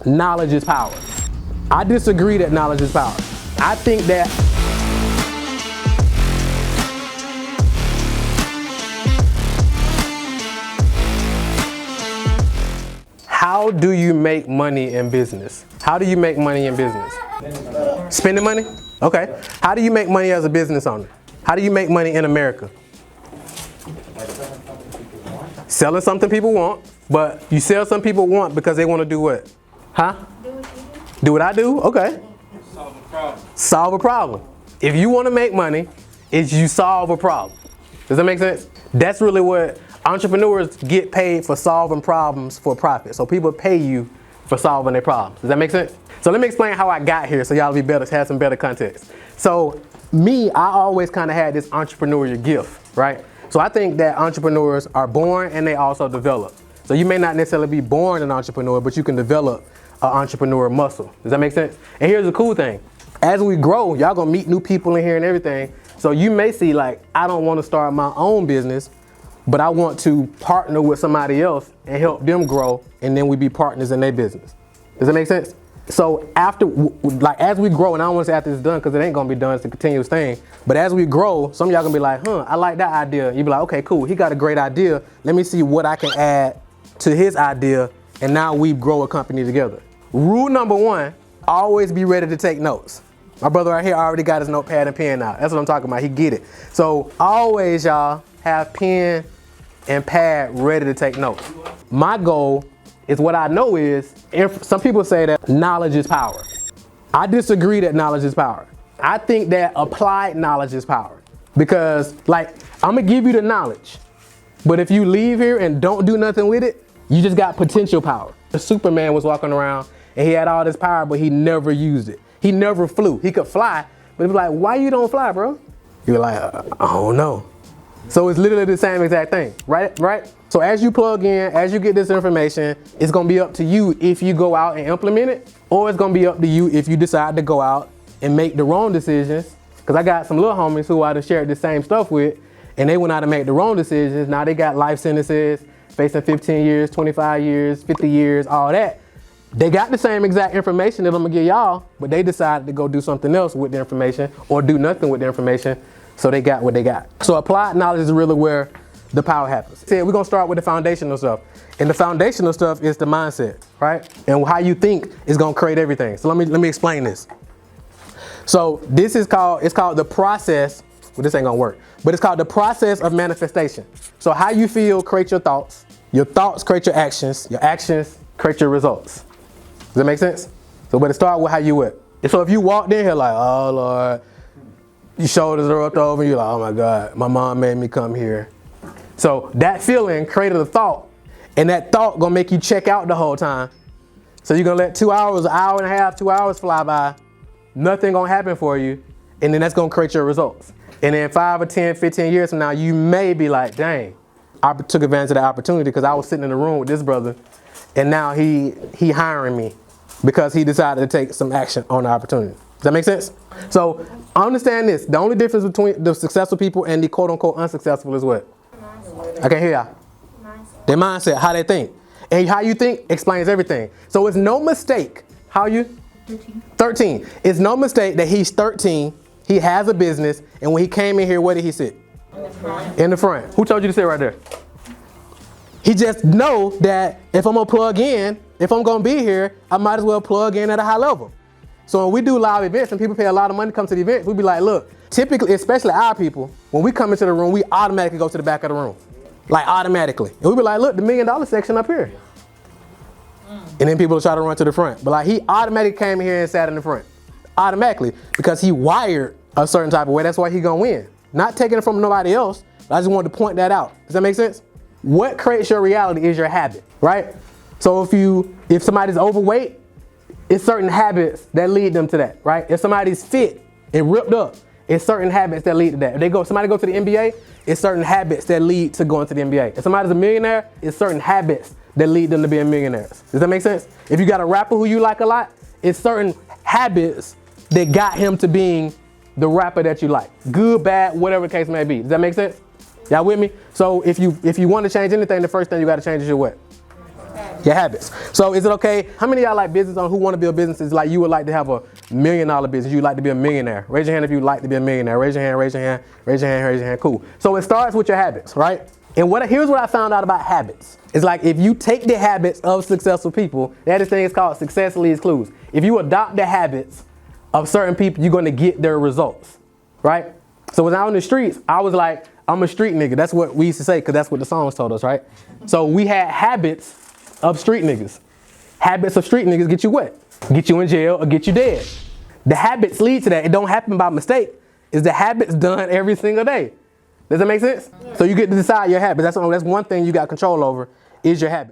knowledge is power. I disagree that knowledge is power. I think that how do you make money in business? How do you make money in business? Spending money? Okay. How do you make money as a business owner? How do you make money in America? Selling something people want, but you sell something people want because they want to do what? Huh? Do what I do? Okay. Solve a problem. Solve a problem. If you want to make money, it's you solve a problem. Does that make sense? That's really what entrepreneurs get paid for, solving problems for profit. So people pay you for solving their problems. Does that make sense? So let me explain how I got here so y'all be better, have some better context. So me, I always kind of had this entrepreneurial gift, right? So I think that entrepreneurs are born and they also develop. So you may not necessarily be born an entrepreneur, but you can develop an entrepreneur muscle. Does that make sense? And here's the cool thing. As we grow, y'all gonna meet new people in here and everything. So you may see like, I don't want to start my own business, but I want to partner with somebody else and help them grow, and then we be partners in their business. Does that make sense? So after, like as we grow, and I don't want to say after it's done because it ain't gonna be done, it's a continuous thing. But as we grow, some of y'all gonna be like, I like that idea. You be like, okay, cool, he got a great idea. Let me see what I can add to his idea, and now we grow a company together. Rule number one, always be ready to take notes. My brother right here already got his notepad and pen out. That's what I'm talking about, he get it. So always y'all have pen and pad ready to take notes. My goal is what I know is, some people say that knowledge is power. I disagree that knowledge is power. I think that applied knowledge is power. Because like, I'm gonna give you the knowledge, but if you leave here and don't do nothing with it, you just got potential power. The Superman was walking around and he had all this power, but he never used it. He never flew. He could fly, but he'd be like, why you don't fly, bro? You're like, I don't know. So it's literally the same exact thing, right? So as you plug in, as you get this information, it's gonna be up to you if you go out and implement it, or it's gonna be up to you if you decide to go out and make the wrong decisions. Cause I got some little homies who I done shared the same stuff with, and they went out and made the wrong decisions. Now they got life sentences, facing 15 years, 25 years, 50 years, all that. They got the same exact information that I'm gonna give y'all, but they decided to go do something else with the information or do nothing with the information. So they got what they got. So applied knowledge is really where the power happens. So we're gonna start with the foundational stuff. And the foundational stuff is the mindset, right? And how you think is gonna create everything. So let me explain this. So this is called the process, well this ain't gonna work, but it's called the process of manifestation. So how you feel create your thoughts create your actions create your results. Does that make sense? So but it start with how you whip. So if you walked in here like, oh Lord, your shoulders are up over, you're like, oh my God, my mom made me come here. So that feeling created a thought, and that thought gonna make you check out the whole time. So you're gonna let 2 hours, an hour and a half, 2 hours fly by, nothing gonna happen for you, and then that's gonna create your results. And then 5 or 10, 15 years from now, you may be like, dang, I took advantage of the opportunity because I was sitting in the room with this brother, and now he hiring me because he decided to take some action on the opportunity. Does that make sense? So understand this, the only difference between the successful people and the quote unquote unsuccessful is what? I can't hear y'all. Their mindset, how they think. And how you think explains everything. So it's no mistake, how you? 13. It's no mistake that he's 13, he has a business, and when he came in here, where did he sit? In the front. In the front. Who told you to sit right there? He just know that if I'm gonna plug in, if I'm gonna be here, I might as well plug in at a high level. So when we do live events and people pay a lot of money to come to the events, we be like, look, typically, especially our people, when we come into the room, we automatically go to the back of the room. Like automatically. And we be like, look, the $1 million section up here. And then people try to run to the front. But like he automatically came here and sat in the front. Automatically. Because he wired a certain type of way. That's why he gonna win. Not taking it from nobody else. I just wanted to point that out. Does that make sense? What creates your reality is your habit, right? So if somebody's overweight, it's certain habits that lead them to that, right? If somebody's fit and ripped up, it's certain habits that lead to that. If somebody go to the NBA, it's certain habits that lead to going to the NBA. If somebody's a millionaire, it's certain habits that lead them to being millionaires. Does that make sense? If you got a rapper who you like a lot, it's certain habits that got him to being the rapper that you like. Good, bad, whatever the case may be. Does that make sense? Y'all with me? So if you want to change anything, the first thing you got to change is your what? Your habits. So is it okay? How many of y'all like business on who want to build businesses like you would like to have $1 million business? You'd like to be a millionaire. Raise your hand if you'd like to be a millionaire. Raise your hand, raise your hand, raise your hand, raise your hand. Cool. So it starts with your habits, right? And here's what I found out about habits. It's like if you take the habits of successful people, that thing is called success leaves clues. If you adopt the habits of certain people, you're going to get their results, right? So when I was in the streets, I was like, I'm a street nigga. That's what we used to say because that's what the songs told us, right? So we had habits of street niggas. Habits of street niggas get you what? Get you in jail or get you dead. The habits lead to that. It don't happen by mistake. It's the habits done every single day. Does that make sense? Yeah. So you get to decide your habits. That's one thing you got control over is your habit.